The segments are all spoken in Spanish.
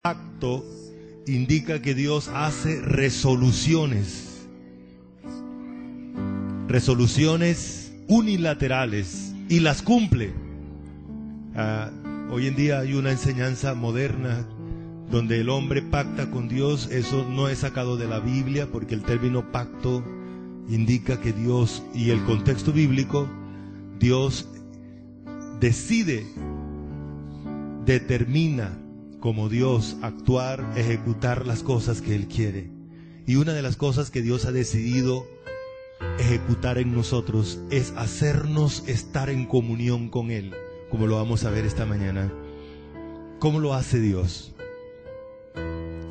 Pacto indica que Dios hace resoluciones unilaterales y las cumple. Hoy en día hay una enseñanza moderna donde el hombre pacta con Dios. Eso no es sacado de la Biblia, porque el término pacto indica que Dios, y el contexto bíblico, Dios decide, determina como Dios actuar, ejecutar las cosas que Él quiere. Y una de las cosas que Dios ha decidido ejecutar en nosotros es hacernos estar en comunión con Él, como lo vamos a ver esta mañana. ¿Cómo lo hace Dios?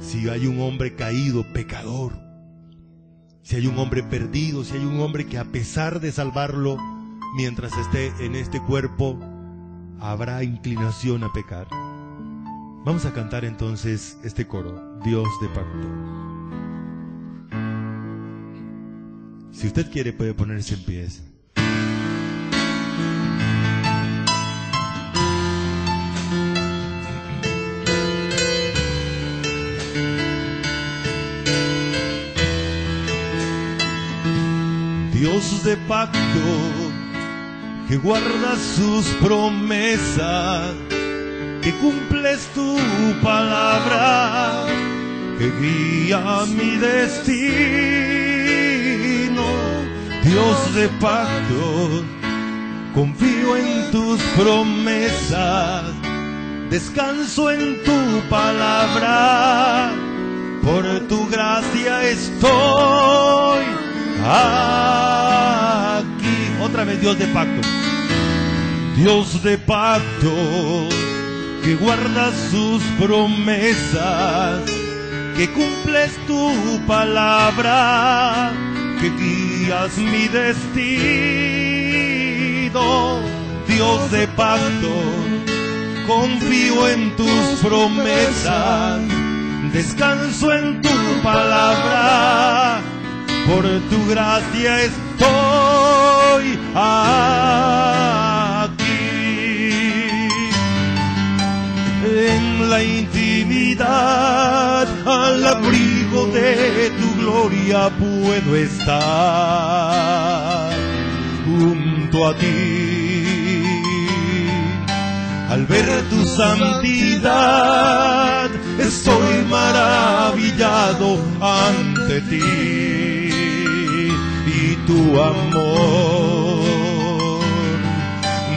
Si hay un hombre caído, pecador, si hay un hombre perdido, si hay un hombre que a pesar de salvarlo, mientras esté en este cuerpo, habrá inclinación a pecar. Vamos a cantar entonces este coro, Dios de pacto. Si usted quiere, puede ponerse en pie. Dios de pacto, que guardas sus promesas, que cumples tu palabra, que guía mi destino. Dios de pacto, confío en tus promesas, descanso en tu palabra, por tu gracia estoy aquí. Otra vez, Dios de pacto. Dios de pacto, que guardas sus promesas, que cumples tu palabra, que guías mi destino. Dios de pacto, confío en tus promesas, descanso en tu palabra, por tu gracia estoy aquí. En la intimidad, al abrigo de tu gloria puedo estar junto a ti. Al ver tu santidad, estoy maravillado ante ti y tu amor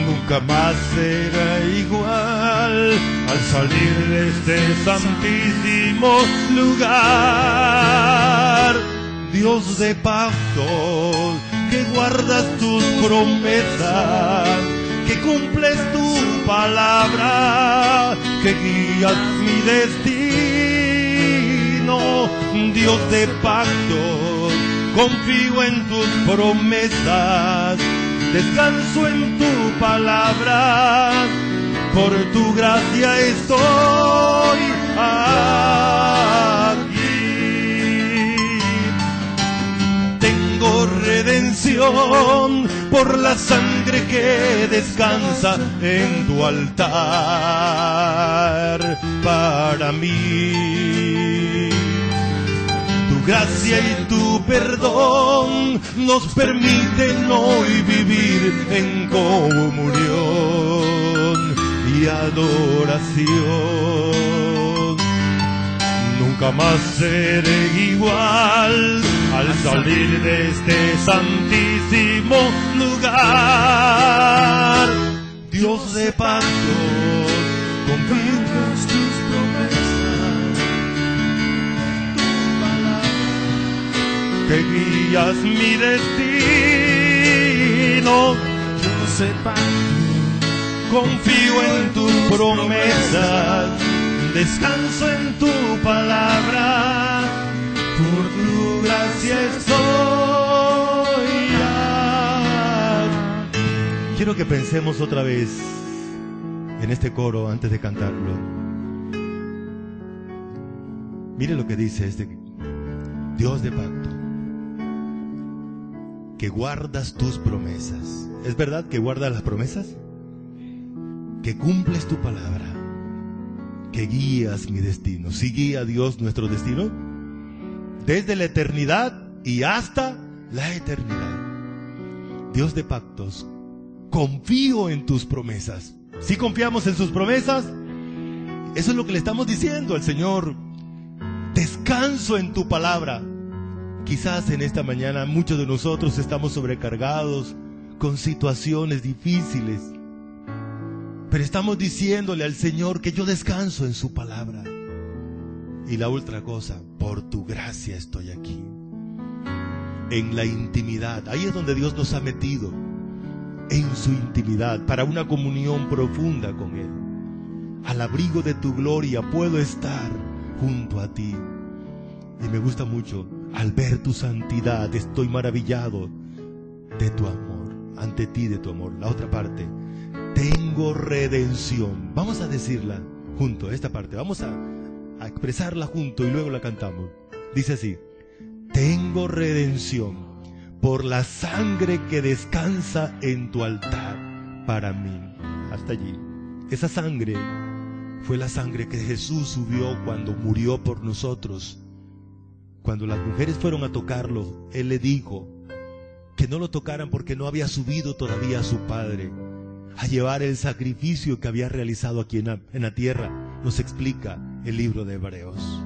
nunca más será igual. Al salir de este santísimo lugar, Dios de pacto, que guardas tus promesas, que cumples tu palabra, que guías mi destino. Dios de pacto, confío en tus promesas, descanso en tu palabra, por tu gracia estoy aquí. Tengo redención por la sangre que descansa en tu altar para mí. Tu gracia y tu perdón nos permiten hoy vivir en comunión y adoración. Nunca más seré igual al salir de este santísimo lugar. Dios de pacto, confío en tus promesas, tu palabra, que guías mi destino. Dios de pacto, confío en tus promesas, descanso en tu palabra, por tu gracia estoy aquí. Quiero que pensemos otra vez en este coro antes de cantarlo. Mire lo que dice este Dios de pacto, que guardas tus promesas. ¿Es verdad que guardas las promesas? Que cumples tu palabra, que guías mi destino. ¿Sí guía Dios nuestro destino? Desde la eternidad y hasta la eternidad. Dios de pactos, confío en tus promesas. ¿Sí confiamos en sus promesas? Eso es lo que le estamos diciendo al Señor. Descanso en tu palabra. Quizás en esta mañana muchos de nosotros estamos sobrecargados con situaciones difíciles, pero estamos diciéndole al Señor que yo descanso en su palabra. Y la otra cosa, por tu gracia estoy aquí. En la intimidad, ahí es donde Dios nos ha metido, en su intimidad, para una comunión profunda con Él. Al abrigo de tu gloria puedo estar junto a ti. Y me gusta mucho, al ver tu santidad estoy maravillado de tu amor, ante ti de tu amor. La otra parte, tengo redención. Vamos a decirla junto, esta parte, vamos a expresarla junto y luego la cantamos. Dice así: tengo redención por la sangre que descansa en tu altar para mí. Hasta allí. Esa sangre fue la sangre que Jesús subió cuando murió por nosotros. Cuando las mujeres fueron a tocarlo, Él le dijo que no lo tocaran porque no había subido todavía a su Padre a llevar el sacrificio que había realizado aquí en la tierra. Nos explica el libro de Hebreos.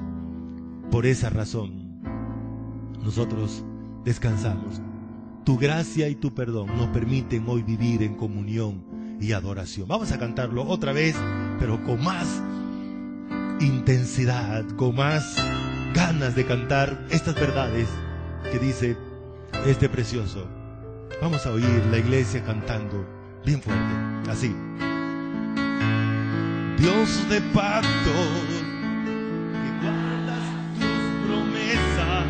Por esa razón, nosotros descansamos. Tu gracia y tu perdón nos permiten hoy vivir en comunión y adoración. Vamos a cantarlo otra vez, pero con más intensidad, con más ganas de cantar estas verdades que dice este precioso. Vamos a oír la iglesia cantando bien fuerte, así. Dios de pacto, que guardas tus promesas,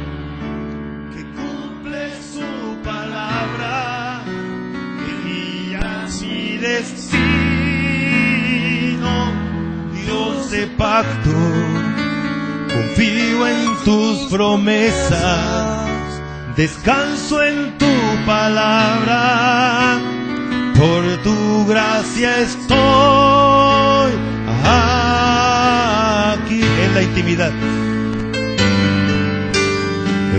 que cumples su palabra, que guías mi destino. Dios de pacto, confío en tus promesas, descanso en tu palabra, por tu gracia estoy aquí. En la intimidad,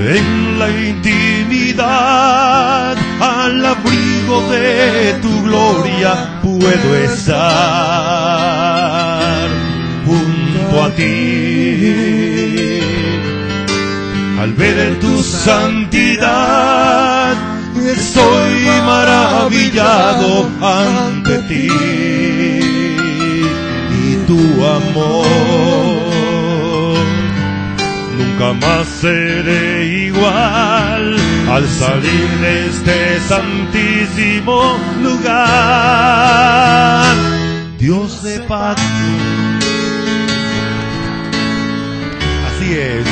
en la intimidad, al abrigo de tu gloria puedo estar junto a ti. Al ver tu santidad estoy maravillado ante ti y tu amor. Nunca más seré igual al salir de este santísimo lugar. Dios de pacto, así es.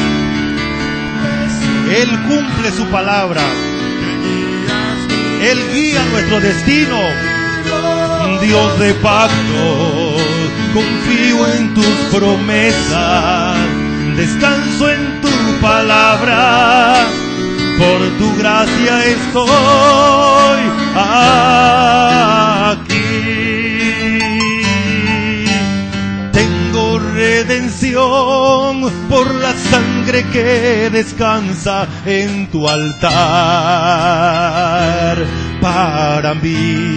Él cumple su palabra. Él guía nuestro destino. Dios de pacto, confío en tus promesas, descanso en tu palabra, por tu gracia estoy aquí. Tengo redención por la sangre que descansa en tu altar para mí.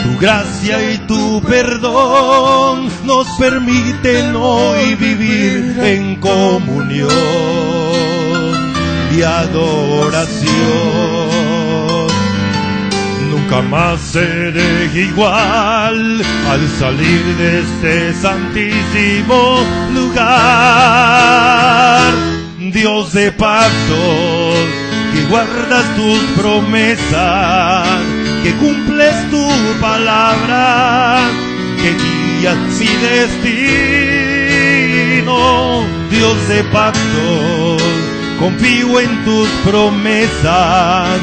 Tu gracia y tu perdón nos permiten hoy vivir en comunión y adoración. Nunca más seré igual al salir de este santísimo lugar. Dios de pactos, que guardas tus promesas, que cumples tu palabra, que guías mi destino. Dios de pactos, confío en tus promesas,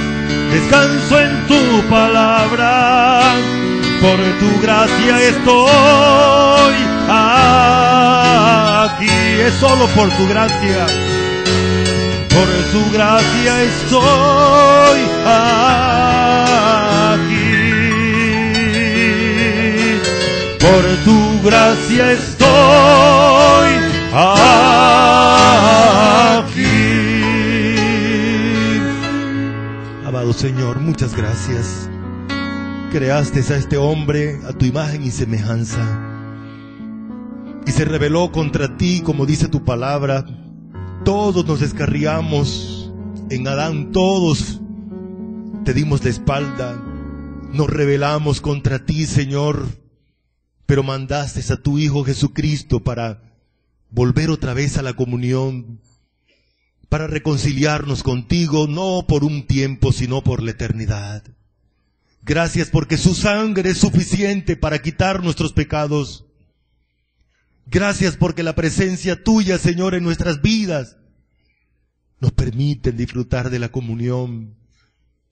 descanso en tu palabra, por tu gracia estoy aquí. Es solo por tu gracia, por su gracia estoy aquí. Por por tu gracia estoy aquí. Amado Señor, muchas gracias. Creaste a este hombre a tu imagen y semejanza, y se rebeló contra ti, como dice tu palabra. Todos nos descarriamos en Adán, todos te dimos la espalda, nos rebelamos contra ti, Señor, pero mandaste a tu Hijo Jesucristo para volver otra vez a la comunión, para reconciliarnos contigo, no por un tiempo, sino por la eternidad. Gracias porque su sangre es suficiente para quitar nuestros pecados. Gracias porque la presencia tuya, Señor, en nuestras vidas nos permite disfrutar de la comunión.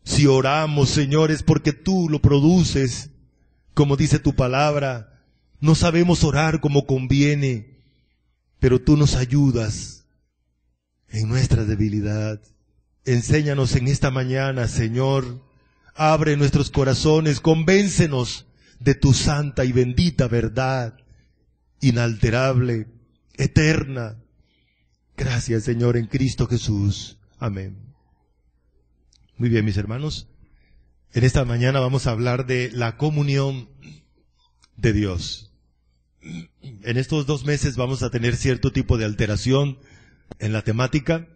Si oramos, Señor, es porque tú lo produces, como dice tu palabra. No sabemos orar como conviene, pero tú nos ayudas en nuestra debilidad. Enséñanos en esta mañana, Señor. Abre nuestros corazones, convéncenos de tu santa y bendita verdad, inalterable, eterna. Gracias, Señor, en Cristo Jesús. Amén. Muy bien, mis hermanos. En esta mañana vamos a hablar de la comunión de Dios. En estos 2 meses vamos a tener cierto tipo de alteración en la temática,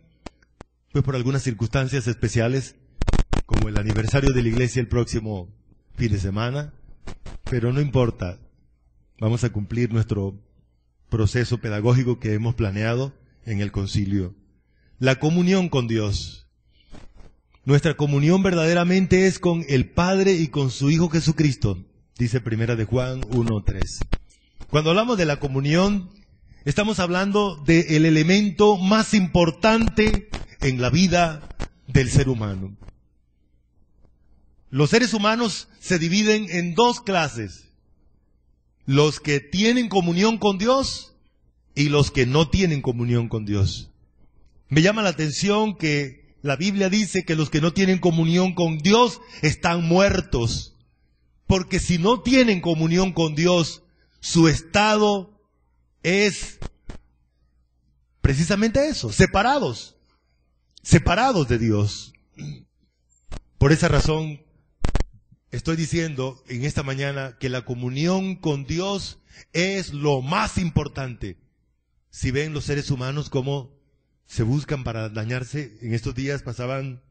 pues por algunas circunstancias especiales, como el aniversario de la iglesia el próximo fin de semana, pero no importa, vamos a cumplir nuestro proceso pedagógico que hemos planeado en el concilio. La comunión con Dios. Nuestra comunión verdaderamente es con el Padre y con su Hijo Jesucristo, dice 1 de Juan 1:3. Cuando hablamos de la comunión, estamos hablando del elemento más importante en la vida del ser humano. Los seres humanos se dividen en 2 clases: los que tienen comunión con Dios y los que no tienen comunión con Dios. Me llama la atención que la Biblia dice que los que no tienen comunión con Dios están muertos, porque si no tienen comunión con Dios, su estado es precisamente eso, separados de Dios. Por esa razón, estoy diciendo en esta mañana que la comunión con Dios es lo más importante. Si ven los seres humanos cómo se buscan para dañarse, en estos días pasaban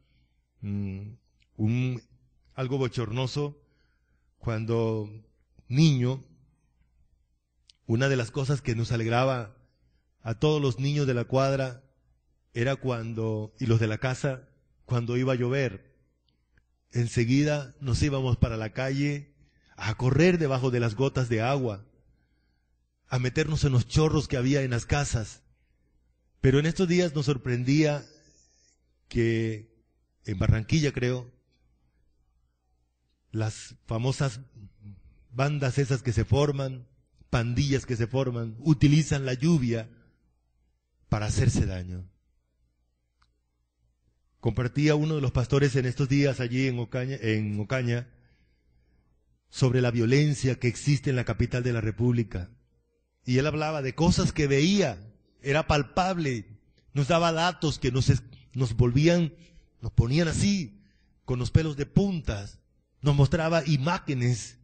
algo bochornoso cuando niño. Una de las cosas que nos alegraba a todos los niños de la cuadra era y los de la casa, cuando iba a llover. Enseguida nos íbamos para la calle a correr debajo de las gotas de agua, a meternos en los chorros que había en las casas. Pero en estos días nos sorprendía que en Barranquilla, creo, las famosas bandas esas que se forman, pandillas que se forman, utilizan la lluvia para hacerse daño. Compartía uno de los pastores en estos días allí en Ocaña sobre la violencia que existe en la capital de la República. Y él hablaba de cosas que veía, era palpable, nos daba datos que nos ponían así, con los pelos de puntas, nos mostraba imágenes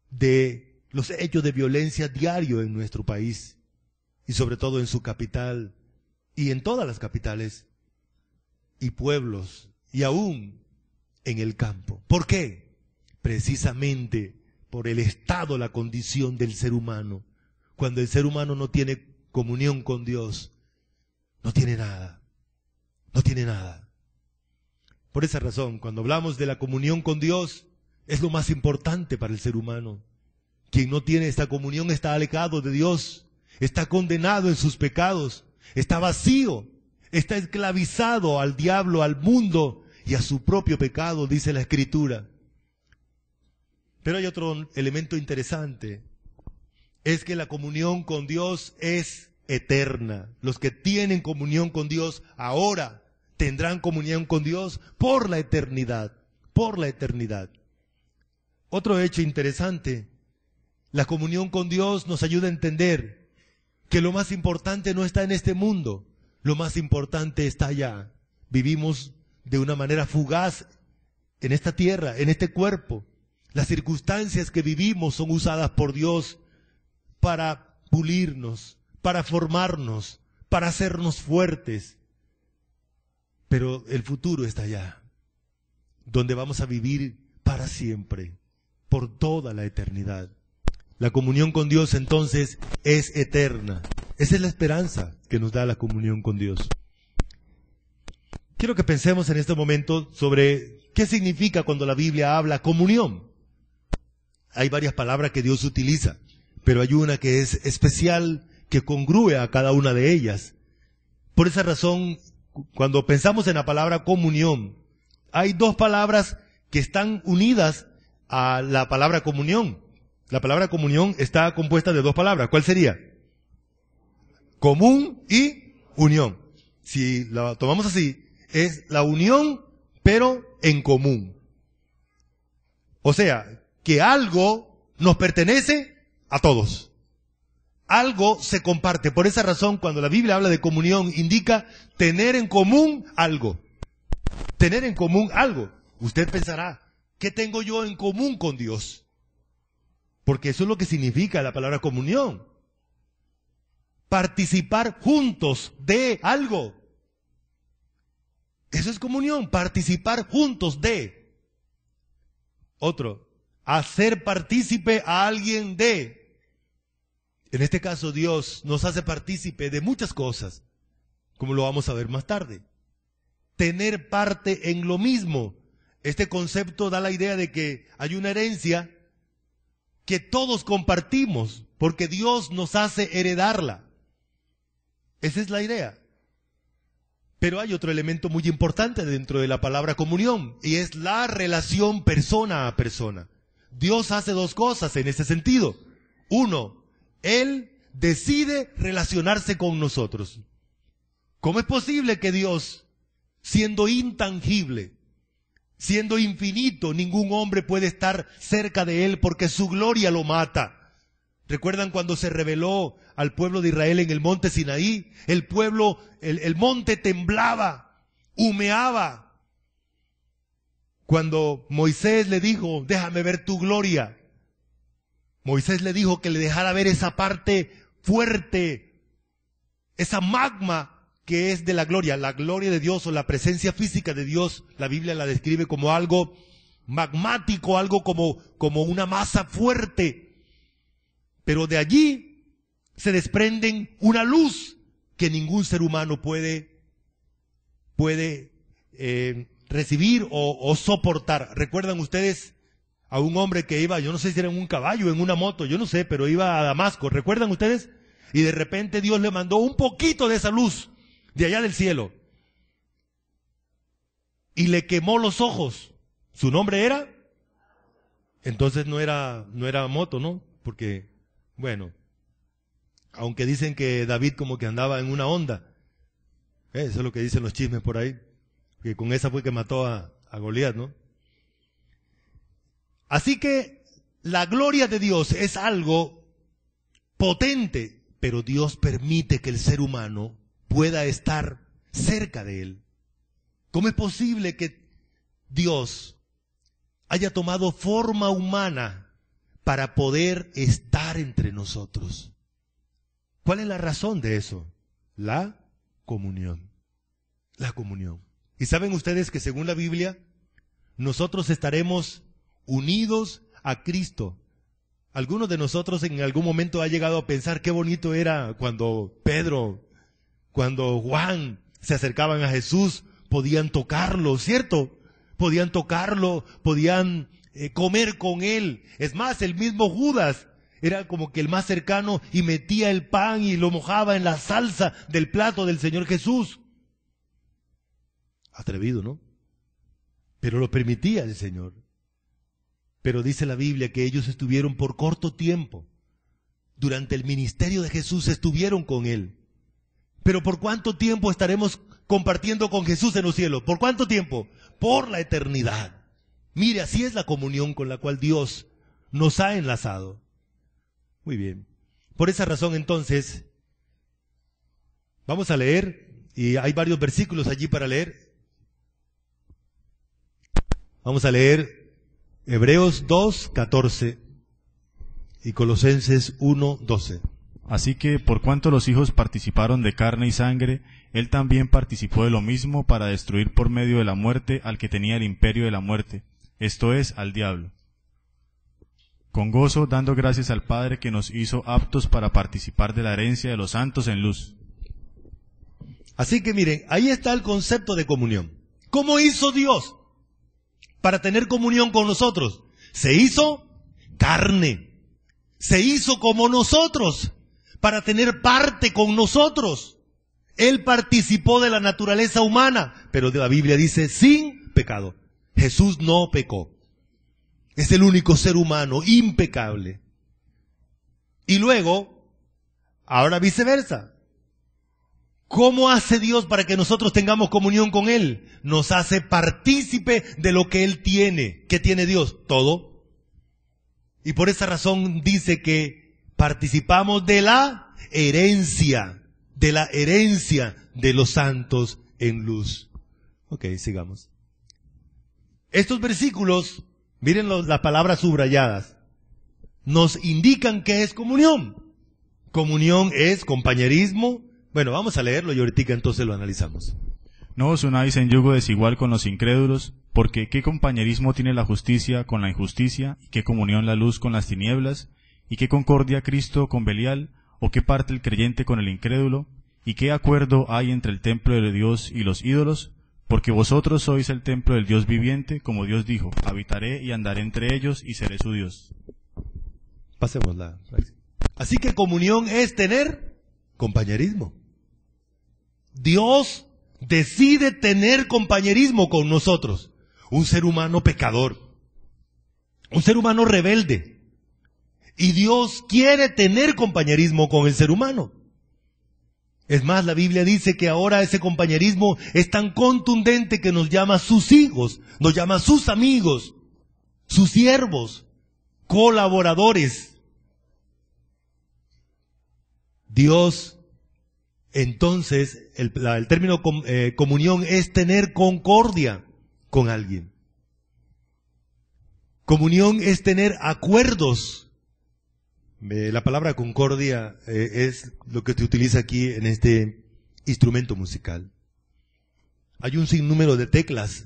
de los hechos de violencia diario en nuestro país, y sobre todo en su capital, y en todas las capitales, y pueblos, y aún en el campo. ¿Por qué? Precisamente por el estado, la condición del ser humano. Cuando el ser humano no tiene comunión con Dios, no tiene nada, no tiene nada. Por esa razón, cuando hablamos de la comunión con Dios, es lo más importante para el ser humano. Quien no tiene esta comunión está alejado de Dios, está condenado en sus pecados, está vacío, está esclavizado al diablo, al mundo y a su propio pecado, dice la Escritura. Pero hay otro elemento interesante, es que la comunión con Dios es eterna. Los que tienen comunión con Dios ahora tendrán comunión con Dios por la eternidad, por la eternidad. Otro hecho interesante La comunión con Dios nos ayuda a entender que lo más importante no está en este mundo, lo más importante está allá. Vivimos de una manera fugaz en esta tierra, en este cuerpo. Las circunstancias que vivimos son usadas por Dios para pulirnos, para formarnos, para hacernos fuertes. Pero el futuro está allá, donde vamos a vivir para siempre, por toda la eternidad. La comunión con Dios entonces es eterna. Esa es la esperanza que nos da la comunión con Dios. Quiero que pensemos en este momento sobre qué significa cuando la Biblia habla comunión. Hay varias palabras que Dios utiliza, pero hay una que es especial, que congrúe a cada una de ellas. Por esa razón, cuando pensamos en la palabra comunión, hay dos palabras que están unidas a la palabra comunión. La palabra comunión está compuesta de dos palabras. ¿Cuál sería? Común y unión. Si la tomamos así, es la unión, pero en común. O sea, que algo nos pertenece a todos. Algo se comparte. Por esa razón, cuando la Biblia habla de comunión, indica tener en común algo. Tener en común algo. Usted pensará, ¿qué tengo yo en común con Dios? Porque eso es lo que significa la palabra comunión. Participar juntos de algo. Eso es comunión, participar juntos de. Otro, hacer partícipe a alguien de. En este caso Dios nos hace partícipe de muchas cosas, como lo vamos a ver más tarde. Tener parte en lo mismo. Este concepto da la idea de que hay una herencia que todos compartimos, porque Dios nos hace heredarla. Esa es la idea. Pero hay otro elemento muy importante dentro de la palabra comunión, y es la relación persona a persona. Dios hace dos cosas en ese sentido. Uno, Él decide relacionarse con nosotros. ¿Cómo es posible que Dios, siendo intangible, siendo infinito, ningún hombre puede estar cerca de Él porque su gloria lo mata? ¿Recuerdan cuando se reveló al pueblo de Israel en el monte Sinaí? El pueblo, el monte temblaba, humeaba. Cuando Moisés le dijo, déjame ver tu gloria, Moisés le dijo que le dejara ver esa parte fuerte, esa magma que es de la gloria de Dios o la presencia física de Dios. La Biblia la describe como algo magmático, algo como una masa fuerte. Pero de allí se desprenden una luz que ningún ser humano puede recibir o soportar. ¿Recuerdan ustedes a un hombre que iba, yo no sé si era en un caballo, en una moto, yo no sé, pero iba a Damasco? ¿Recuerdan ustedes? Y de repente Dios le mandó un poquito de esa luz de allá del cielo y le quemó los ojos. ¿Su nombre era? Entonces no era moto, ¿no? Porque, bueno, aunque dicen que David como que andaba en una onda, eso es lo que dicen los chismes por ahí, que con esa fue que mató a Goliat, ¿no? Así que la gloria de Dios es algo potente, pero Dios permite que el ser humano pueda estar cerca de Él. ¿Cómo es posible que Dios haya tomado forma humana para poder estar entre nosotros? ¿Cuál es la razón de eso? La comunión. La comunión. Y saben ustedes que según la Biblia, nosotros estaremos unidos a Cristo. Algunos de nosotros en algún momento ha llegado a pensar qué bonito era cuando Pedro, cuando Juan se acercaban a Jesús, podían tocarlo, ¿cierto? Podían tocarlo, podían comer con él. Es más, el mismo Judas era como que el más cercano y metía el pan y lo mojaba en la salsa del plato del Señor Jesús. Atrevido, ¿no? Pero lo permitía el Señor. Pero dice la Biblia que ellos estuvieron por corto tiempo. Durante el ministerio de Jesús estuvieron con Él. Pero ¿por cuánto tiempo estaremos compartiendo con Jesús en los cielos? ¿Por cuánto tiempo? Por la eternidad. Mire, así es la comunión con la cual Dios nos ha enlazado. Muy bien. Por esa razón, entonces, vamos a leer, y hay varios versículos allí para leer. Vamos a leer Hebreos 2:14 y Colosenses 1:12. Así que, por cuanto los hijos participaron de carne y sangre, él también participó de lo mismo para destruir por medio de la muerte al que tenía el imperio de la muerte, esto es, al diablo. Con gozo, dando gracias al Padre que nos hizo aptos para participar de la herencia de los santos en luz. Así que miren, ahí está el concepto de comunión. ¿Cómo hizo Dios para tener comunión con nosotros? Se hizo carne. Se hizo como nosotros, para tener parte con nosotros. Él participó de la naturaleza humana, pero la Biblia dice sin pecado. Jesús no pecó. Es el único ser humano impecable. Y luego, ahora viceversa. ¿Cómo hace Dios para que nosotros tengamos comunión con Él? Nos hace partícipe de lo que Él tiene. ¿Qué tiene Dios? Todo. Y por esa razón dice que participamos de la herencia de los santos en luz. Ok, sigamos. Estos versículos, miren las palabras subrayadas, nos indican qué es comunión. Comunión es compañerismo. Bueno, vamos a leerlo y ahorita entonces lo analizamos. No os unáis en yugo desigual con los incrédulos, porque ¿qué compañerismo tiene la justicia con la injusticia? ¿Y qué comunión la luz con las tinieblas? ¿Y qué concordia Cristo con Belial? ¿O qué parte el creyente con el incrédulo? ¿Y qué acuerdo hay entre el templo de Dios y los ídolos? Porque vosotros sois el templo del Dios viviente, como Dios dijo, habitaré y andaré entre ellos y seré su Dios. Pasémosla. Así que comunión es tener compañerismo. Dios decide tener compañerismo con nosotros. Un ser humano pecador. Un ser humano rebelde. Y Dios quiere tener compañerismo con el ser humano. Es más, la Biblia dice que ahora ese compañerismo es tan contundente que nos llama sus hijos, nos llama sus amigos, sus siervos, colaboradores. Dios, entonces, el término comunión es tener concordia con alguien. Comunión es tener acuerdos. La palabra concordia es lo que se utiliza aquí en este instrumento musical. Hay un sinnúmero de teclas.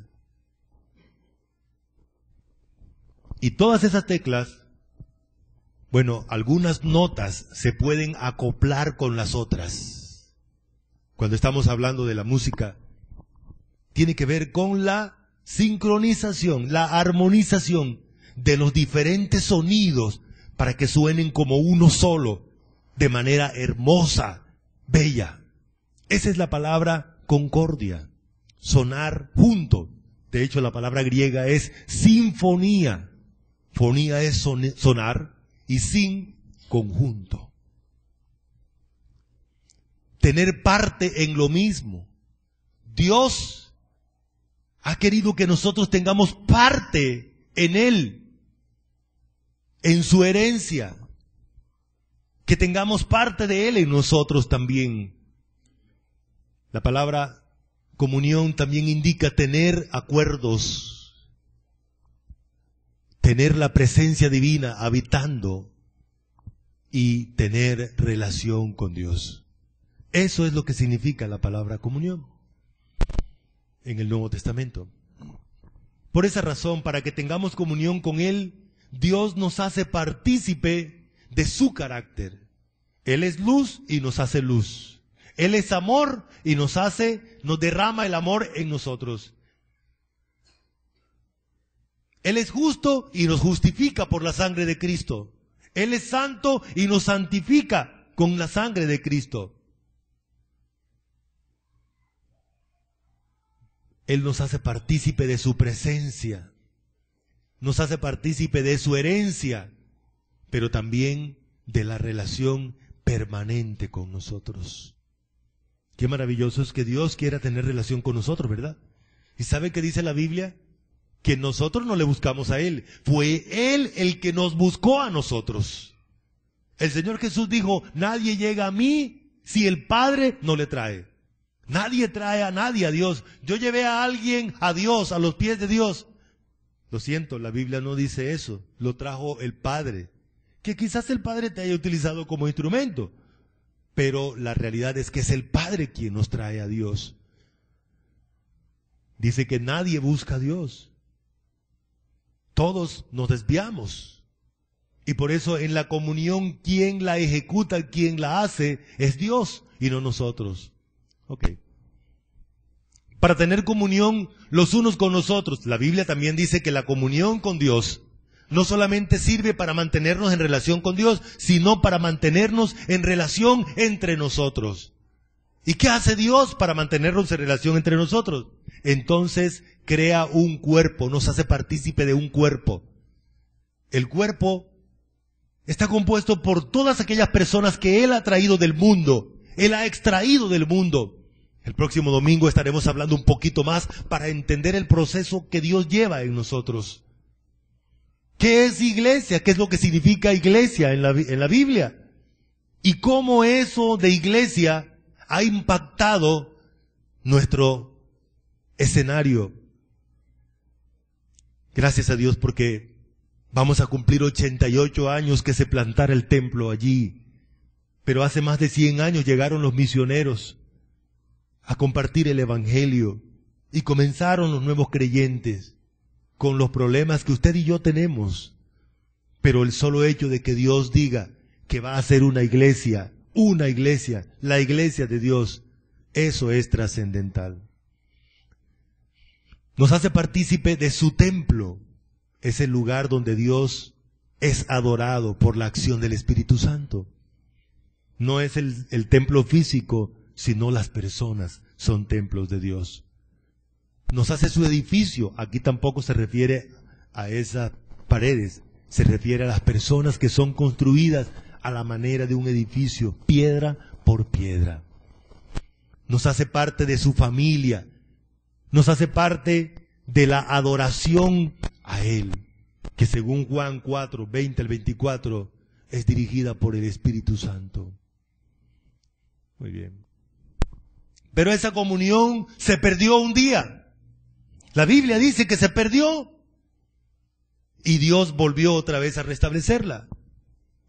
Y todas esas teclas, bueno, algunas notas se pueden acoplar con las otras. Cuando estamos hablando de la música, tiene que ver con la sincronización, la armonización de los diferentes sonidos para que suenen como uno solo, de manera hermosa, bella. Esa es la palabra concordia, sonar junto. De hecho, la palabra griega es sinfonía. Fonía es sonar y sin, conjunto. Tener parte en lo mismo. Dios ha querido que nosotros tengamos parte en Él, en su herencia, que tengamos parte de Él en nosotros también. La palabra comunión también indica tener acuerdos, tener la presencia divina habitando y tener relación con Dios. Eso es lo que significa la palabra comunión en el Nuevo Testamento. Por esa razón, para que tengamos comunión con Él, Dios nos hace partícipe de su carácter. Él es luz y nos hace luz. Él es amor y nos derrama el amor en nosotros. Él es justo y nos justifica por la sangre de Cristo. Él es santo y nos santifica con la sangre de Cristo. Él nos hace partícipe de su presencia. Nos hace partícipe de su herencia, pero también de la relación permanente con nosotros. Qué maravilloso es que Dios quiera tener relación con nosotros, ¿verdad? ¿Y sabe qué dice la Biblia? Que nosotros no le buscamos a Él. Fue Él el que nos buscó a nosotros. El Señor Jesús dijo, nadie llega a mí si el Padre no le trae. Nadie trae a nadie a Dios. Yo llevé a alguien a Dios, a los pies de Dios. Lo siento, la Biblia no dice eso. Lo trajo el Padre. Que quizás el Padre te haya utilizado como instrumento. Pero la realidad es que es el Padre quien nos trae a Dios. Dice que nadie busca a Dios. Todos nos desviamos. Y por eso en la comunión, quien la ejecuta, quien la hace, es Dios y no nosotros. Ok. Para tener comunión los unos con los otros, la Biblia también dice que la comunión con Dios no solamente sirve para mantenernos en relación con Dios, sino para mantenernos en relación entre nosotros. ¿Y qué hace Dios para mantenernos en relación entre nosotros? Entonces crea un cuerpo, nos hace partícipe de un cuerpo. El cuerpo está compuesto por todas aquellas personas que Él ha traído del mundo, Él ha extraído del mundo. El próximo domingo estaremos hablando un poquito más para entender el proceso que Dios lleva en nosotros. ¿Qué es iglesia? ¿Qué es lo que significa iglesia en la Biblia? Y cómo eso de iglesia ha impactado nuestro escenario. Gracias a Dios porque vamos a cumplir 88 años que se plantara el templo allí. Pero hace más de 100 años llegaron los misioneros a compartir el evangelio y comenzaron los nuevos creyentes con los problemas que usted y yo tenemos. Pero el solo hecho de que Dios diga que va a ser una iglesia, la iglesia de Dios, eso es trascendental. Nos hace partícipe de su templo, es el lugar donde Dios es adorado por la acción del Espíritu Santo. No es el templo físico, sino las personas son templos de Dios. Nos hace su edificio, aquí tampoco se refiere a esas paredes, se refiere a las personas que son construidas a la manera de un edificio, piedra por piedra. Nos hace parte de su familia, nos hace parte de la adoración a Él, que según Juan 4, 20 al 24, es dirigida por el Espíritu Santo. Muy bien. Pero esa comunión se perdió un día. La Biblia dice que se perdió y Dios volvió otra vez a restablecerla.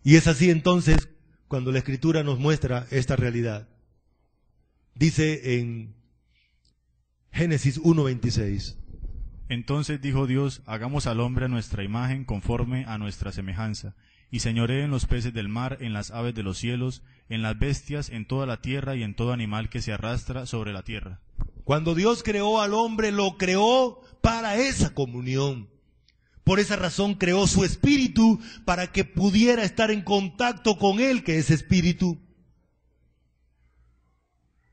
Y es así entonces cuando la Escritura nos muestra esta realidad. Dice en Génesis 1:26. Entonces dijo Dios, hagamos al hombre a nuestra imagen, conforme a nuestra semejanza, y señoree en los peces del mar, en las aves de los cielos, en las bestias, en toda la tierra y en todo animal que se arrastra sobre la tierra. Cuando Dios creó al hombre, lo creó para esa comunión. Por esa razón creó su espíritu para que pudiera estar en contacto con Él, que es espíritu.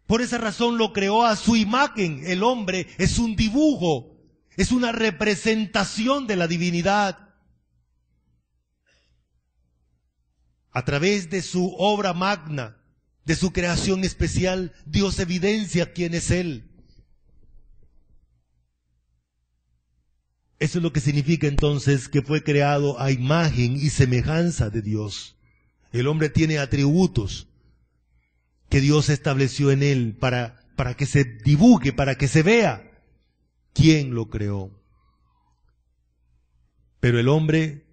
Por esa razón lo creó a su imagen. El hombre es un dibujo, es una representación de la divinidad. A través de su obra magna, de su creación especial, Dios evidencia quién es Él. Eso es lo que significa entonces que fue creado a imagen y semejanza de Dios. El hombre tiene atributos que Dios estableció en él para que se dibuje, para que se vea quién lo creó. Pero el hombre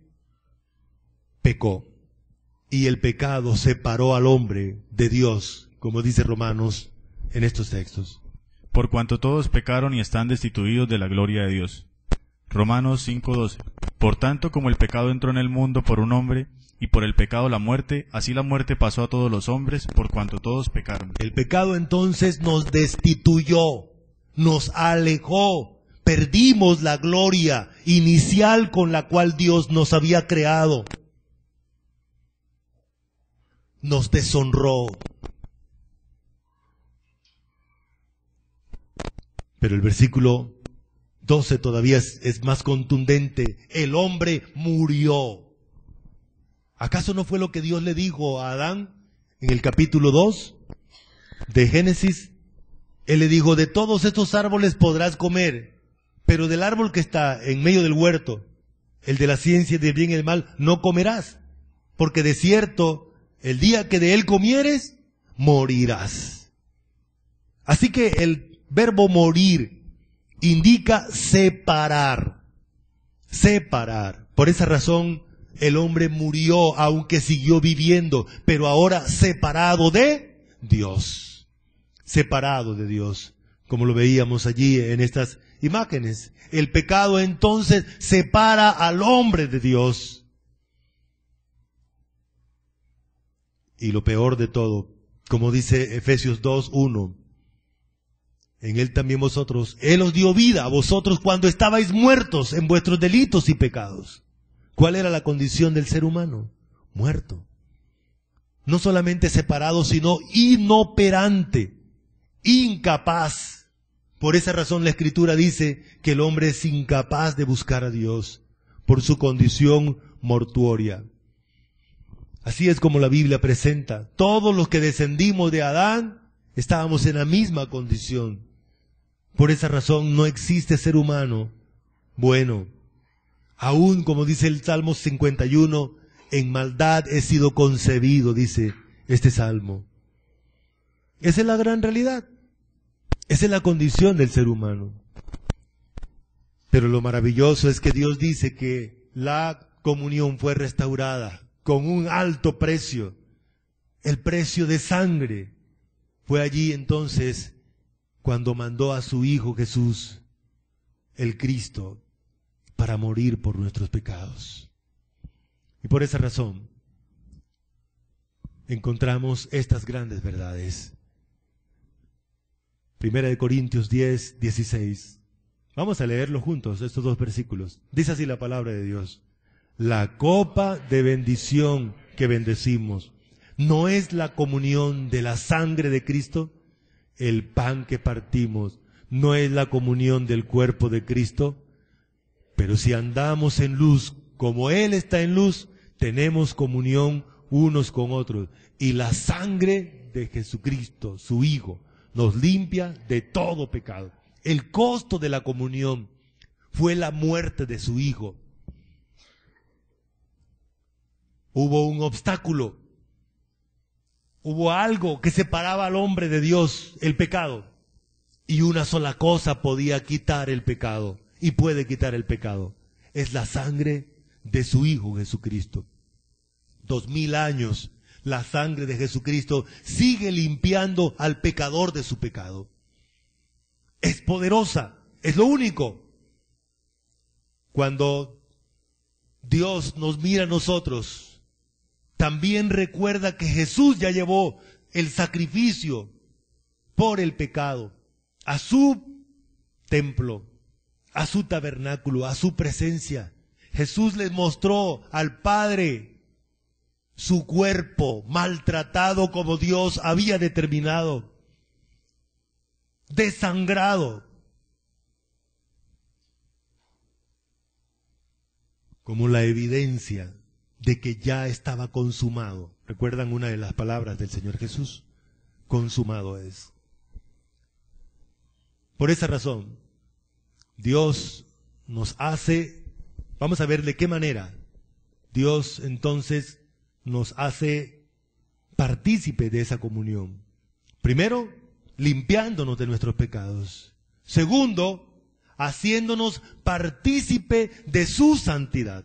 pecó y el pecado separó al hombre de Dios, como dice Romanos en estos textos. Por cuanto todos pecaron y están destituidos de la gloria de Dios. Romanos 5:12. Por tanto, como el pecado entró en el mundo por un hombre, y por el pecado la muerte, así la muerte pasó a todos los hombres, por cuanto todos pecaron. El pecado entonces nos destituyó, nos alejó, perdimos la gloria inicial con la cual Dios nos había creado. Nos deshonró. Pero el versículo 12 todavía es más contundente. El hombre murió. ¿Acaso no fue lo que Dios le dijo a Adán en el capítulo 2 de Génesis? Él le dijo, de todos estos árboles podrás comer, pero del árbol que está en medio del huerto, el de la ciencia del bien y del mal, no comerás, porque de cierto el día que de él comieres, morirás. Así que el verbo morir indica separar. Separar. Por esa razón, el hombre murió, aunque siguió viviendo, pero ahora separado de Dios. Separado de Dios, como lo veíamos allí en estas imágenes. El pecado entonces separa al hombre de Dios. Y lo peor de todo, como dice Efesios 2:1, en él también vosotros, él os dio vida a vosotros cuando estabais muertos en vuestros delitos y pecados. ¿Cuál era la condición del ser humano? Muerto. No solamente separado, sino inoperante, incapaz. Por esa razón la Escritura dice que el hombre es incapaz de buscar a Dios por su condición mortuoria. Así es como la Biblia presenta. Todos los que descendimos de Adán estábamos en la misma condición. Por esa razón no existe ser humano bueno. Aún, como dice el Salmo 51, en maldad he sido concebido, dice este Salmo. Esa es la gran realidad. Esa es la condición del ser humano. Pero lo maravilloso es que Dios dice que la comunión fue restaurada con un alto precio. El precio de sangre. Fue allí entonces cuando mandó a su Hijo Jesús, el Cristo, para morir por nuestros pecados. Y por esa razón encontramos estas grandes verdades. 1 Corintios 10:16. Vamos a leerlo juntos, estos dos versículos. Dice así la palabra de Dios. La copa de bendición que bendecimos, ¿no es la comunión de la sangre de Cristo? El pan que partimos, ¿no es la comunión del cuerpo de Cristo? Pero si andamos en luz, como Él está en luz, tenemos comunión unos con otros. Y la sangre de Jesucristo, su Hijo, nos limpia de todo pecado. El costo de la comunión fue la muerte de su Hijo. Hubo un obstáculo. Hubo algo que separaba al hombre de Dios, el pecado. Y una sola cosa podía quitar el pecado, y puede quitar el pecado. Es la sangre de su Hijo Jesucristo. 2000 años, la sangre de Jesucristo sigue limpiando al pecador de su pecado. Es poderosa, es lo único. Cuando Dios nos mira a nosotros, también recuerda que Jesús ya llevó el sacrificio por el pecado a su templo, a su tabernáculo, a su presencia. Jesús les mostró al Padre su cuerpo maltratado como Dios había determinado, desangrado, como la evidencia de que ya estaba consumado. ¿Recuerdan una de las palabras del Señor Jesús? Consumado es. Por esa razón, Dios nos hace, vamos a ver de qué manera Dios entonces nos hace partícipe de esa comunión. Primero, limpiándonos de nuestros pecados. Segundo, haciéndonos partícipe de su santidad.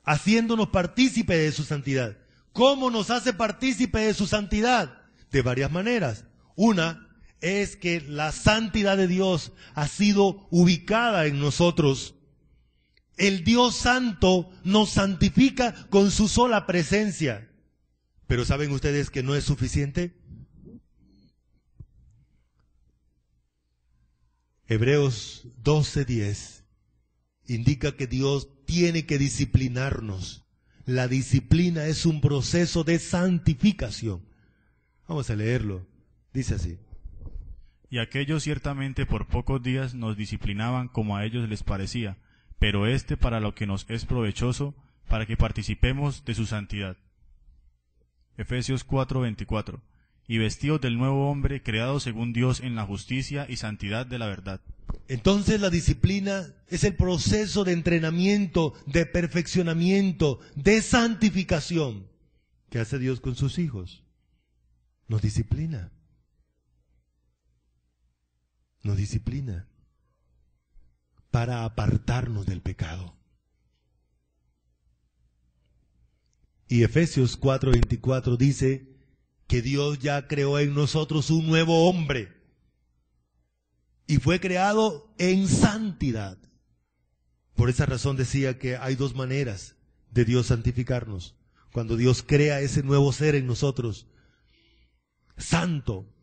Haciéndonos partícipe de su santidad. ¿Cómo nos hace partícipe de su santidad? De varias maneras. Una es que la santidad de Dios ha sido ubicada en nosotros. El Dios Santo nos santifica con su sola presencia. Pero ¿saben ustedes que no es suficiente? Hebreos 12:10 indica que Dios tiene que disciplinarnos. La disciplina es un proceso de santificación. Vamos a leerlo. Dice así. Y aquellos ciertamente por pocos días nos disciplinaban como a ellos les parecía, pero para lo que nos es provechoso, para que participemos de su santidad. Efesios 4:24. Y vestidos del nuevo hombre, creado según Dios en la justicia y santidad de la verdad. Entonces la disciplina es el proceso de entrenamiento, de perfeccionamiento, de santificación. ¿Qué hace Dios con sus hijos? Nos disciplina. Nos disciplina para apartarnos del pecado. Y Efesios 4:24 dice que Dios ya creó en nosotros un nuevo hombre y fue creado en santidad. Por esa razón decía que hay dos maneras de Dios santificarnos. Cuando Dios crea ese nuevo ser en nosotros, santo,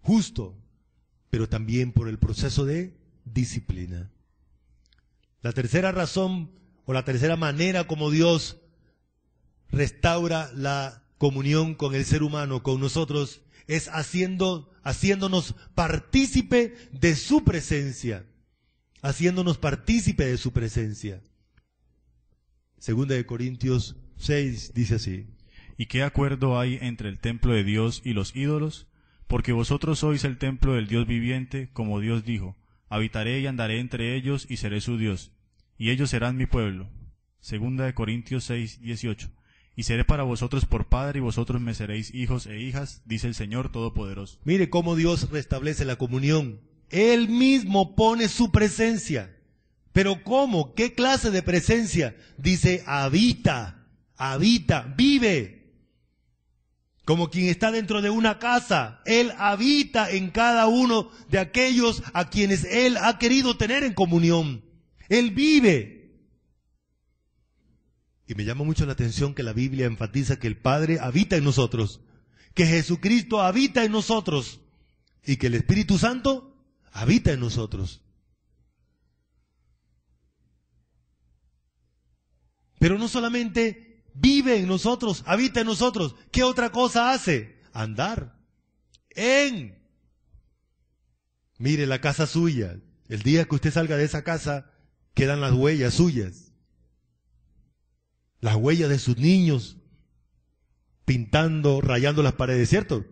justo, pero también por el proceso de disciplina. La tercera razón o la tercera manera como Dios restaura la comunión con el ser humano, con nosotros, es haciéndonos partícipe de su presencia. Haciéndonos partícipe de su presencia. Segunda de Corintios 6 dice así: ¿Y qué acuerdo hay entre el templo de Dios y los ídolos? Porque vosotros sois el templo del Dios viviente, como Dios dijo: habitaré y andaré entre ellos y seré su Dios, y ellos serán mi pueblo. Segunda de Corintios 6, 18. Y seré para vosotros por padre, y vosotros me seréis hijos e hijas, dice el Señor Todopoderoso. Mire cómo Dios restablece la comunión. Él mismo pone su presencia. ¿Pero cómo? ¿Qué clase de presencia? Dice, habita, vive. Como quien está dentro de una casa. Él habita en cada uno de aquellos a quienes Él ha querido tener en comunión. Él vive. Y me llama mucho la atención que la Biblia enfatiza que el Padre habita en nosotros, que Jesucristo habita en nosotros y que el Espíritu Santo habita en nosotros. Pero no solamente vive en nosotros, habita en nosotros. ¿Qué otra cosa hace? Andar en. Mire la casa suya. El día que usted salga de esa casa, quedan las huellas suyas. Las huellas de sus niños, pintando, rayando las paredes, ¿cierto?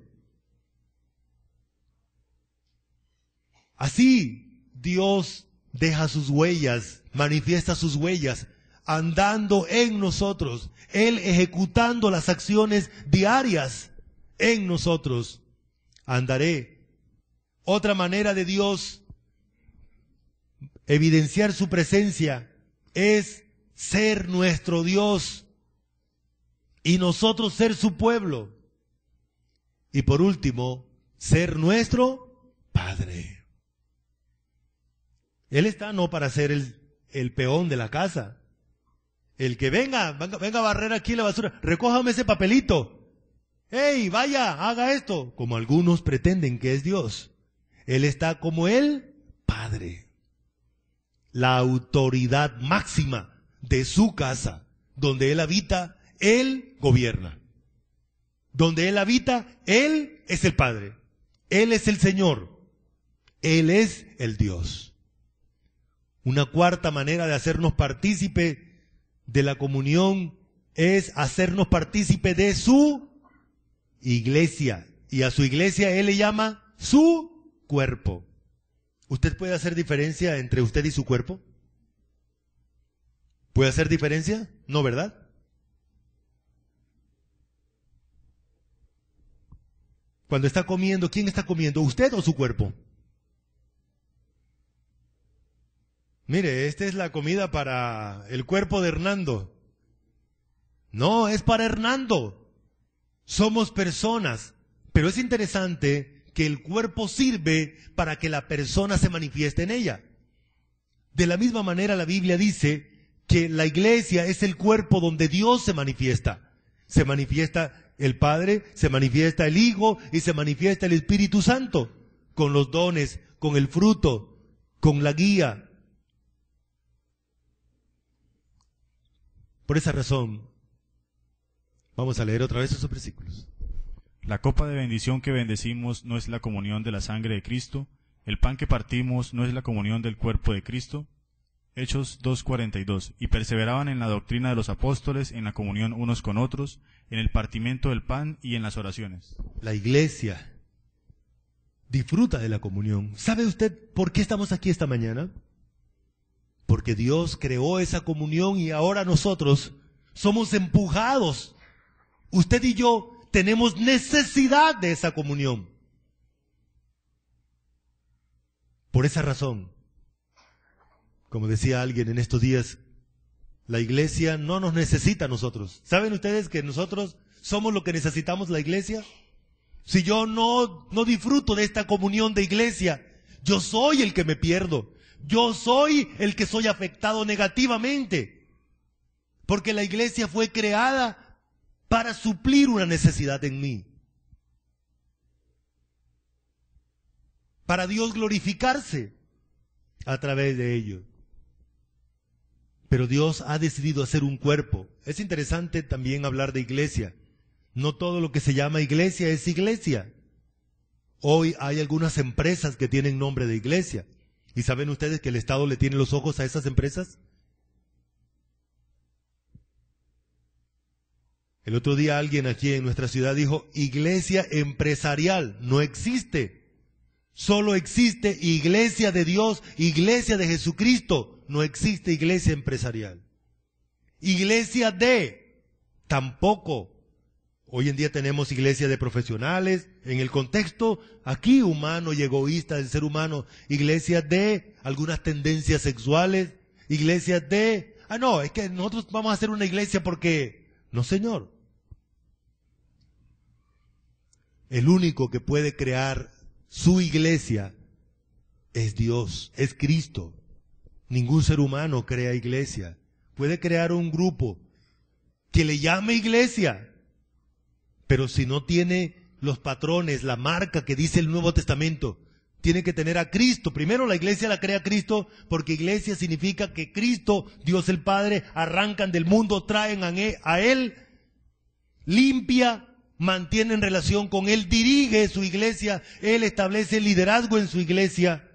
Así Dios deja sus huellas, manifiesta sus huellas, andando en nosotros, Él ejecutando las acciones diarias en nosotros. Andaré. Otra manera de Dios evidenciar su presencia es ser nuestro Dios y nosotros ser su pueblo. Y por último, ser nuestro Padre. Él está no para ser el peón de la casa. El que venga a barrer aquí la basura, recójame ese papelito. ¡Ey, vaya, haga esto! Como algunos pretenden que es Dios. Él está como el Padre. La autoridad máxima de su casa, donde Él habita, Él gobierna. Donde Él habita, Él es el Padre. Él es el Señor. Él es el Dios. Una cuarta manera de hacernos partícipe de la comunión es hacernos partícipe de su iglesia. Y a su iglesia Él le llama su cuerpo. ¿Usted puede hacer diferencia entre usted y su cuerpo? ¿Puede hacer diferencia? No, ¿verdad? Cuando está comiendo, ¿quién está comiendo? ¿Usted o su cuerpo? Mire, esta es la comida para el cuerpo de Hernando. No, es para Hernando. Somos personas. Pero es interesante que el cuerpo sirve para que la persona se manifieste en ella. De la misma manera la Biblia dice que la iglesia es el cuerpo donde Dios se manifiesta. Se manifiesta el Padre, se manifiesta el Hijo y se manifiesta el Espíritu Santo, con los dones, con el fruto, con la guía. Por esa razón, vamos a leer otra vez esos versículos. La copa de bendición que bendecimos no es la comunión de la sangre de Cristo. El pan que partimos no es la comunión del cuerpo de Cristo. Hechos 2:42. Y perseveraban en la doctrina de los apóstoles, en la comunión unos con otros, en el partimiento del pan y en las oraciones. La iglesia disfruta de la comunión. ¿Sabe usted por qué estamos aquí esta mañana? Porque Dios creó esa comunión y ahora nosotros somos empujados usted y yo tenemos necesidad de esa comunión. Por esa razón, como decía alguien en estos días, la iglesia no nos necesita a nosotros. ¿Saben ustedes que nosotros somos lo que necesitamos la iglesia? Si yo no disfruto de esta comunión de iglesia, yo soy el que me pierdo. Yo soy el que soy afectado negativamente. Porque la iglesia fue creada para suplir una necesidad en mí. Para Dios glorificarse a través de ello. Pero Dios ha decidido hacer un cuerpo. Es interesante también hablar de iglesia. No todo lo que se llama iglesia es iglesia. Hoy hay algunas empresas que tienen nombre de iglesia. ¿Y saben ustedes que el Estado le tiene los ojos a esas empresas? El otro día alguien aquí en nuestra ciudad dijo, iglesia empresarial no existe. Solo existe iglesia de Dios, iglesia de Jesucristo. No existe iglesia empresarial. Iglesia de, tampoco. Hoy en día tenemos iglesia de profesionales, en el contexto aquí humano y egoísta del ser humano, iglesia de algunas tendencias sexuales, iglesia de, no, es que nosotros vamos a hacer una iglesia porque, no señor. El único que puede crear su iglesia es Dios, es Cristo. Ningún ser humano crea iglesia. Puede crear un grupo que le llame iglesia, pero si no tiene los patrones, la marca que dice el Nuevo Testamento, tiene que tener a Cristo. Primero la iglesia la crea Cristo, porque iglesia significa que Cristo, Dios el Padre, arrancan del mundo, traen a Él, limpia, mantienen relación con Él, dirige su iglesia, Él establece liderazgo en su iglesia,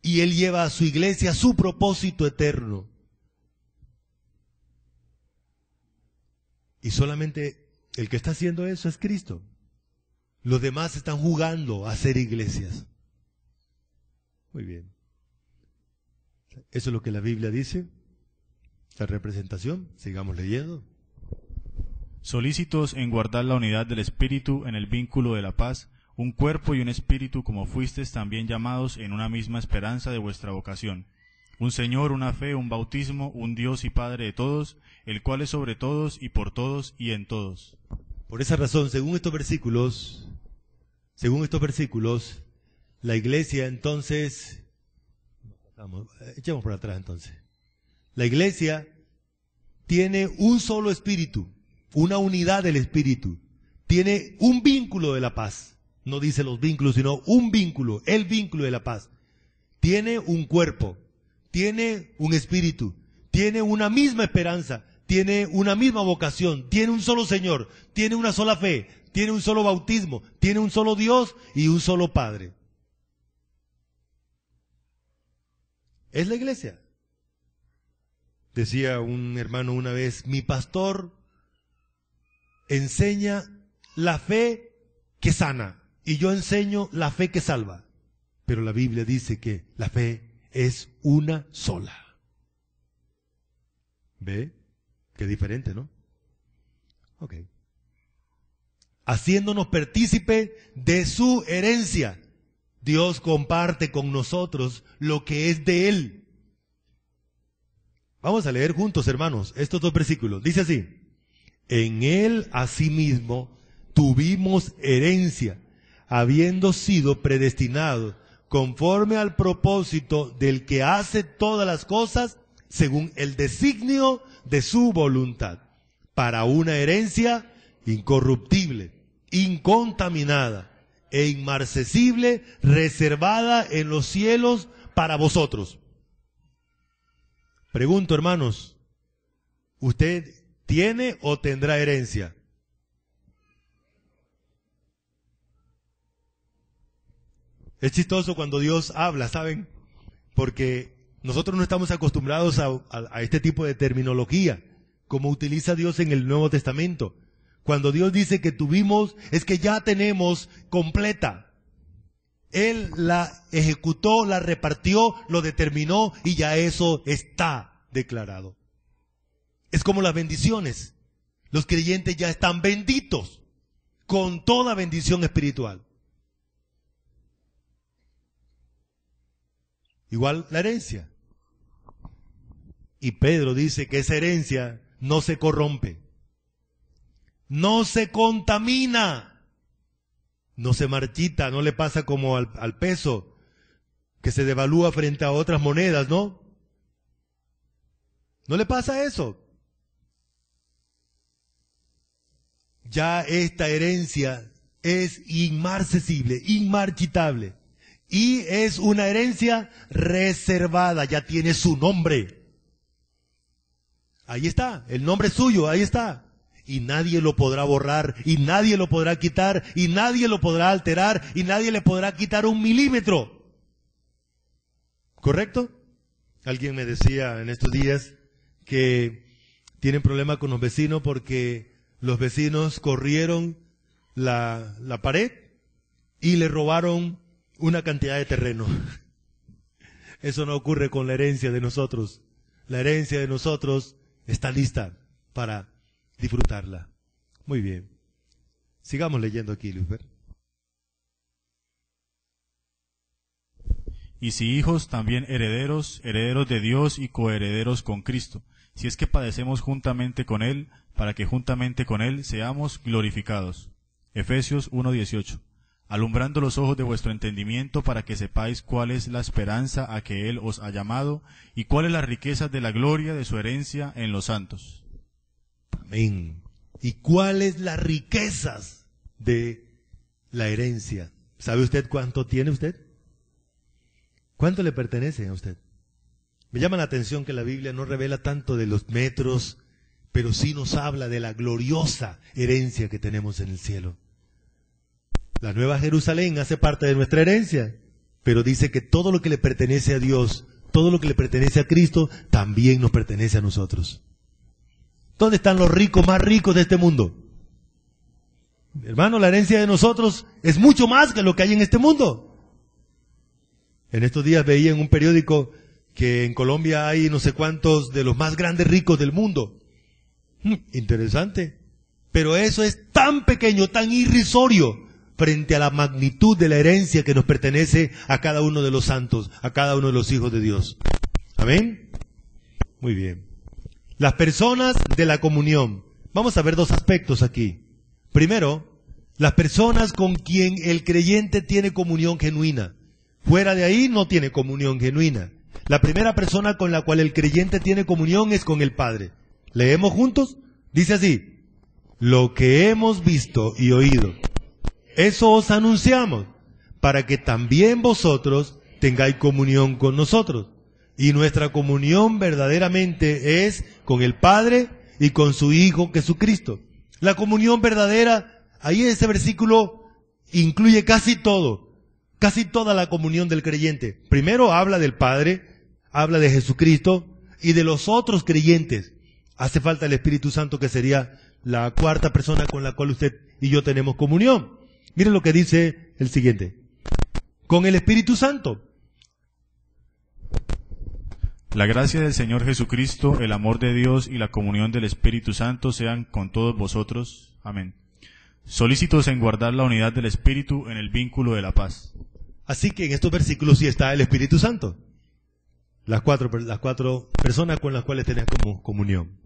y Él lleva a su iglesia a su propósito eterno. Y solamente el que está haciendo eso es Cristo. Los demás están jugando a ser iglesias. Muy bien. Eso es lo que la Biblia dice. La representación, sigamos leyendo. Solícitos en guardar la unidad del Espíritu en el vínculo de la paz, un cuerpo y un espíritu como fuisteis también llamados en una misma esperanza de vuestra vocación. Un Señor, una fe, un bautismo, un Dios y Padre de todos, el cual es sobre todos y por todos y en todos. Por esa razón, según estos versículos, la iglesia entonces, echemos por atrás entonces. La iglesia tiene un solo espíritu, una unidad del espíritu, tiene un vínculo de la paz. No dice los vínculos, sino un vínculo, el vínculo de la paz. Tiene un cuerpo, tiene un espíritu, tiene una misma esperanza, tiene una misma vocación, tiene un solo Señor, tiene una sola fe, tiene un solo bautismo, tiene un solo Dios y un solo Padre. Es la iglesia. Decía un hermano una vez, mi pastor enseña la fe que sana y yo enseño la fe que salva. Pero la Biblia dice que la fe es una sola. ¿Ve? Qué diferente, ¿no? Ok. Haciéndonos partícipe de su herencia, Dios comparte con nosotros lo que es de Él. Vamos a leer juntos, hermanos, estos dos versículos. Dice así: en Él asimismo tuvimos herencia, habiendo sido predestinados conforme al propósito del que hace todas las cosas según el designio de su voluntad, para una herencia incorruptible, incontaminada e inmarcesible, reservada en los cielos para vosotros. Pregunto, hermanos, ¿usted tiene o tendrá herencia? Es chistoso cuando Dios habla, ¿saben? Porque nosotros no estamos acostumbrados a este tipo de terminología, como utiliza Dios en el Nuevo Testamento. Cuando Dios dice que tuvimos, es que ya tenemos completa. Él la ejecutó, la repartió, lo determinó y ya eso está declarado. Es como las bendiciones. Los creyentes ya están benditos con toda bendición espiritual. Igual la herencia. Y Pedro dice que esa herencia no se corrompe, no se contamina, no se marchita, no le pasa como al peso, que se devalúa frente a otras monedas, ¿no? No le pasa eso. Ya esta herencia es inmarcesible, inmarchitable. Y es una herencia reservada, ya tiene su nombre. Ahí está, el nombre suyo, ahí está. Y nadie lo podrá borrar, y nadie lo podrá quitar, y nadie lo podrá alterar, y nadie le podrá quitar 1 milímetro. ¿Correcto? Alguien me decía en estos días que tienen problema con los vecinos porque los vecinos corrieron la pared y le robaron una cantidad de terreno. Eso no ocurre con la herencia de nosotros. La herencia de nosotros está lista para disfrutarla. Muy bien. Sigamos leyendo aquí, Lufer. Y si hijos, también herederos, herederos de Dios y coherederos con Cristo, si es que padecemos juntamente con Él, para que juntamente con Él seamos glorificados. Efesios 1:18. Alumbrando los ojos de vuestro entendimiento, para que sepáis cuál es la esperanza a que Él os ha llamado, y cuáles las riquezas de la gloria de su herencia en los santos. Amén. ¿Y cuáles las riquezas de la herencia? ¿Sabe usted cuánto tiene usted? ¿Cuánto le pertenece a usted? Me llama la atención que la Biblia no revela tanto de los metros, pero sí nos habla de la gloriosa herencia que tenemos en el cielo. La Nueva Jerusalén hace parte de nuestra herencia, pero dice que todo lo que le pertenece a Dios, todo lo que le pertenece a Cristo, también nos pertenece a nosotros. ¿Dónde están los ricos más ricos de este mundo? Hermano, la herencia de nosotros es mucho más que lo que hay en este mundo. En estos días veía en un periódico que en Colombia hay no sé cuántos de los más grandes ricos del mundo. Interesante. Pero eso es tan pequeño, tan irrisorio frente a la magnitud de la herencia que nos pertenece a cada uno de los santos, a cada uno de los hijos de Dios. ¿Amén? Muy bien. Las personas de la comunión. Vamos a ver 2 aspectos aquí. Primero, las personas con quien el creyente tiene comunión genuina. Fuera de ahí no tiene comunión genuina. La primera persona con la cual el creyente tiene comunión es con el Padre. ¿Leemos juntos? Dice así: lo que hemos visto y oído, eso os anunciamos, para que también vosotros tengáis comunión con nosotros. Y nuestra comunión verdaderamente es con el Padre y con su Hijo Jesucristo. La comunión verdadera, ahí ese versículo incluye casi todo. Casi toda la comunión del creyente. Primero habla del Padre, habla de Jesucristo y de los otros creyentes. Hace falta el Espíritu Santo, que sería la 4ª persona con la cual usted y yo tenemos comunión. Miren lo que dice el siguiente. Con el Espíritu Santo. La gracia del Señor Jesucristo, el amor de Dios y la comunión del Espíritu Santo sean con todos vosotros. Amén. Solícitos en guardar la unidad del Espíritu en el vínculo de la paz. Así que en estos versículos sí está el Espíritu Santo. Las cuatro personas con las cuales tenemos comunión.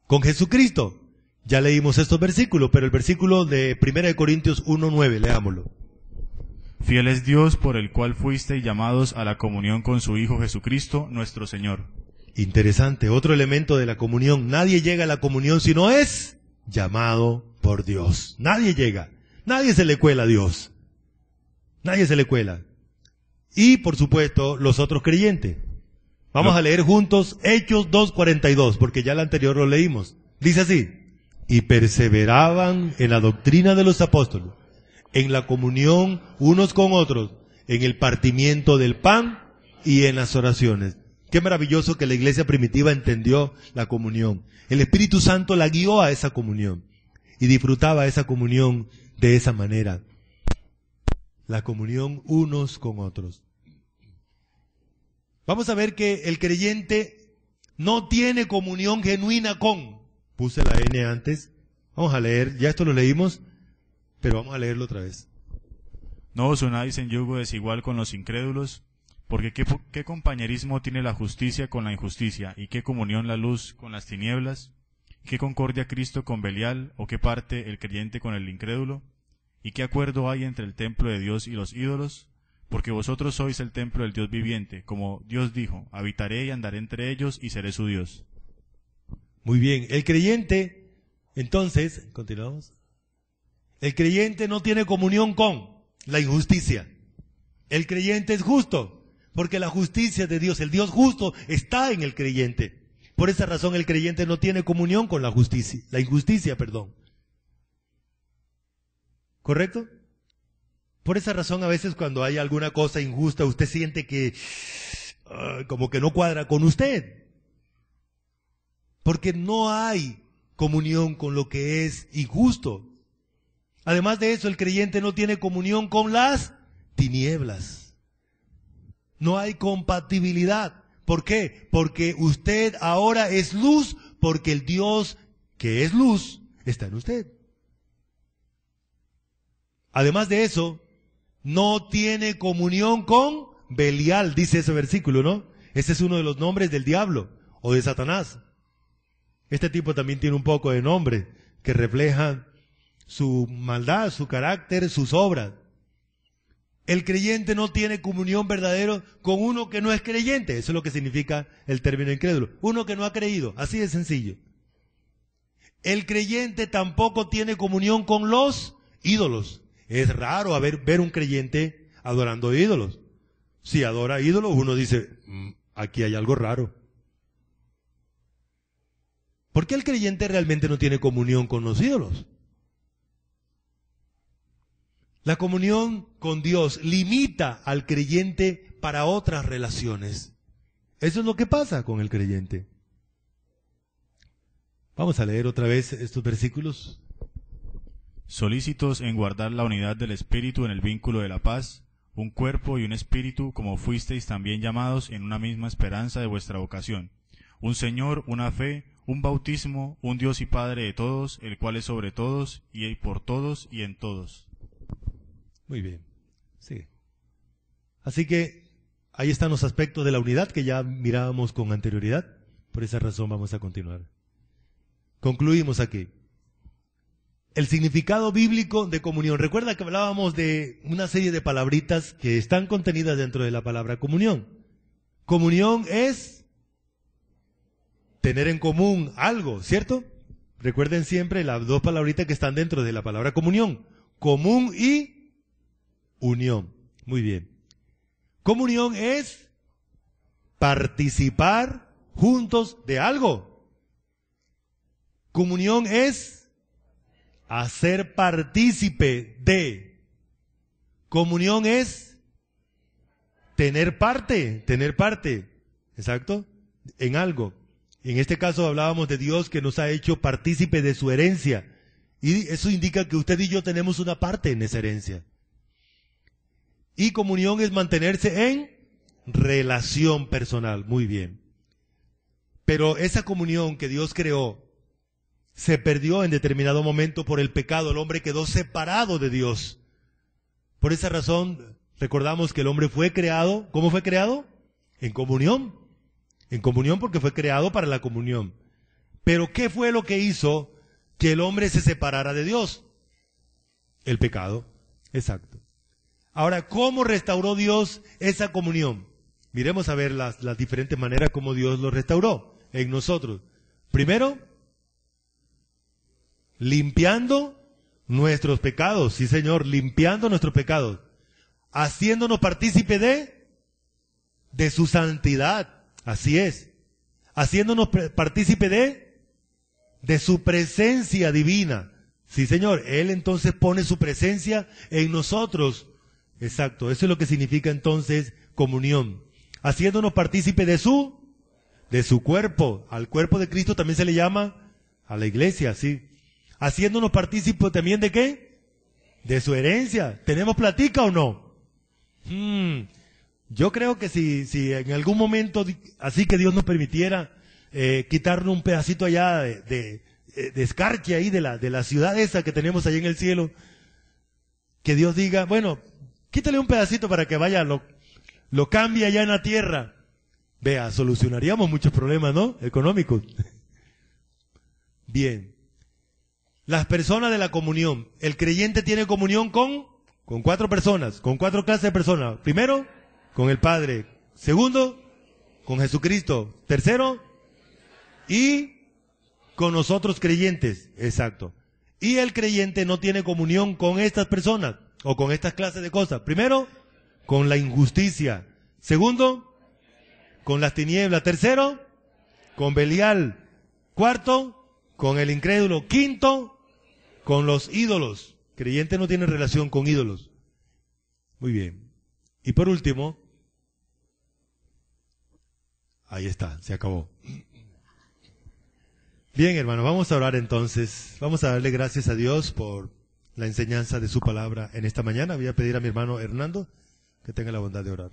Con Jesucristo. Ya leímos estos versículos, pero el versículo de 1 Corintios 1:9, leámoslo. Fiel es Dios, por el cual fuisteis llamados a la comunión con su Hijo Jesucristo, nuestro Señor. Interesante, otro elemento de la comunión. Nadie llega a la comunión si no es llamado por Dios. Nadie llega. Nadie se le cuela a Dios. Nadie se le cuela. Y, por supuesto, los otros creyentes. Vamos a leer juntos Hechos 2:42, porque ya el anterior lo leímos. Dice así: y perseveraban en la doctrina de los apóstoles, en la comunión unos con otros, en el partimiento del pan y en las oraciones. Qué maravilloso que la iglesia primitiva entendió la comunión. El Espíritu Santo la guió a esa comunión y disfrutaba esa comunión de esa manera. La comunión unos con otros. Vamos a ver que el creyente no tiene comunión genuina con, Puse la N antes. Vamos a leer, ya esto lo leímos, pero vamos a leerlo otra vez. No os unáis en yugo desigual con los incrédulos, porque ¿qué compañerismo tiene la justicia con la injusticia? ¿Y qué comunión la luz con las tinieblas? ¿Qué concordia Cristo con Belial? ¿O qué parte el creyente con el incrédulo? ¿Y qué acuerdo hay entre el templo de Dios y los ídolos? Porque vosotros sois el templo del Dios viviente, como Dios dijo, habitaré y andaré entre ellos y seré su Dios. Muy bien, el creyente, entonces, continuamos. El creyente no tiene comunión con la injusticia. El creyente es justo, porque la justicia de Dios, el Dios justo, está en el creyente. Por esa razón el creyente no tiene comunión con la justicia, la injusticia, perdón. ¿Correcto? Por esa razón a veces cuando hay alguna cosa injusta usted siente que como que no cuadra con usted. Porque no hay comunión con lo que es injusto. Además de eso, el creyente no tiene comunión con las tinieblas. No hay compatibilidad. ¿Por qué? Porque usted ahora es luz, porque el Dios que es luz está en usted. Además de eso, no tiene comunión con Belial, dice ese versículo, ¿no? Ese es uno de los nombres del diablo o de Satanás. Este tipo también tiene un poco de nombre que refleja su maldad, su carácter, sus obras. El creyente no tiene comunión verdadera con uno que no es creyente. Eso es lo que significa el término incrédulo. Uno que no ha creído. Así de sencillo. El creyente tampoco tiene comunión con los ídolos. Es raro ver un creyente adorando ídolos. Si adora ídolos, uno dice, aquí hay algo raro. ¿Por qué el creyente realmente no tiene comunión con los ídolos? La comunión con Dios limita al creyente para otras relaciones. Eso es lo que pasa con el creyente. Vamos a leer otra vez estos versículos. Solícitos en guardar la unidad del Espíritu en el vínculo de la paz, un cuerpo y un espíritu, como fuisteis también llamados en una misma esperanza de vuestra vocación. Un Señor, una fe, un bautismo, un Dios y Padre de todos, el cual es sobre todos, y por todos, y en todos. Muy bien. Sigue. Así que ahí están los aspectos de la unidad que ya mirábamos con anterioridad. Por esa razón vamos a continuar. Concluimos aquí. El significado bíblico de comunión. Recuerda que hablábamos de una serie de palabritas que están contenidas dentro de la palabra comunión. Comunión es tener en común algo, ¿cierto? Recuerden siempre las dos palabritas que están dentro de la palabra comunión. Común y unión. Muy bien. Comunión es participar juntos de algo. Comunión es hacer partícipe de. Comunión es tener parte, exacto, en algo. En este caso hablábamos de Dios que nos ha hecho partícipe de su herencia. Y eso indica que usted y yo tenemos una parte en esa herencia. Y comunión es mantenerse en relación personal. Muy bien. Pero esa comunión que Dios creó se perdió en determinado momento por el pecado. El hombre quedó separado de Dios. Por esa razón, recordamos que el hombre fue creado. ¿Cómo fue creado? En comunión. En comunión porque fue creado para la comunión. Pero ¿qué fue lo que hizo que el hombre se separara de Dios? El pecado. Exacto. Ahora, ¿cómo restauró Dios esa comunión? Miremos a ver las diferentes maneras como Dios lo restauró en nosotros. Primero, limpiando nuestros pecados. Sí, Señor, limpiando nuestros pecados. Haciéndonos partícipe de su santidad. Así es. Haciéndonos partícipe de su presencia divina. Sí, Señor. Él entonces pone su presencia en nosotros. Exacto. Eso es lo que significa entonces comunión. Haciéndonos partícipe de su cuerpo. Al cuerpo de Cristo también se le llama a la iglesia, sí. Haciéndonos partícipe también de ¿qué? De su herencia. ¿Tenemos platica o no? Yo creo que si en algún momento, así que Dios nos permitiera quitarnos un pedacito allá escarche ahí de la ciudad esa que tenemos ahí en el cielo, que Dios diga, bueno, quítale un pedacito para que vaya, lo cambie allá en la tierra. Vea, solucionaríamos muchos problemas, ¿no? Económicos. Bien. Las personas de la comunión. El creyente tiene comunión con 4 personas, con 4 clases de personas. Primero, con el Padre. Segundo, con Jesucristo. Tercero, y con nosotros creyentes. Exacto. Y el creyente no tiene comunión con estas personas o con estas clases de cosas. Primero, con la injusticia. Segundo, con las tinieblas. Tercero, con Belial. Cuarto, con el incrédulo. Quinto, con los ídolos. Creyente no tiene relación con ídolos. Muy bien. Y por último, ahí está, se acabó. Bien, hermano, vamos a orar entonces. Vamos a darle gracias a Dios por la enseñanza de su palabra en esta mañana. Voy a pedir a mi hermano Hernando que tenga la bondad de orar.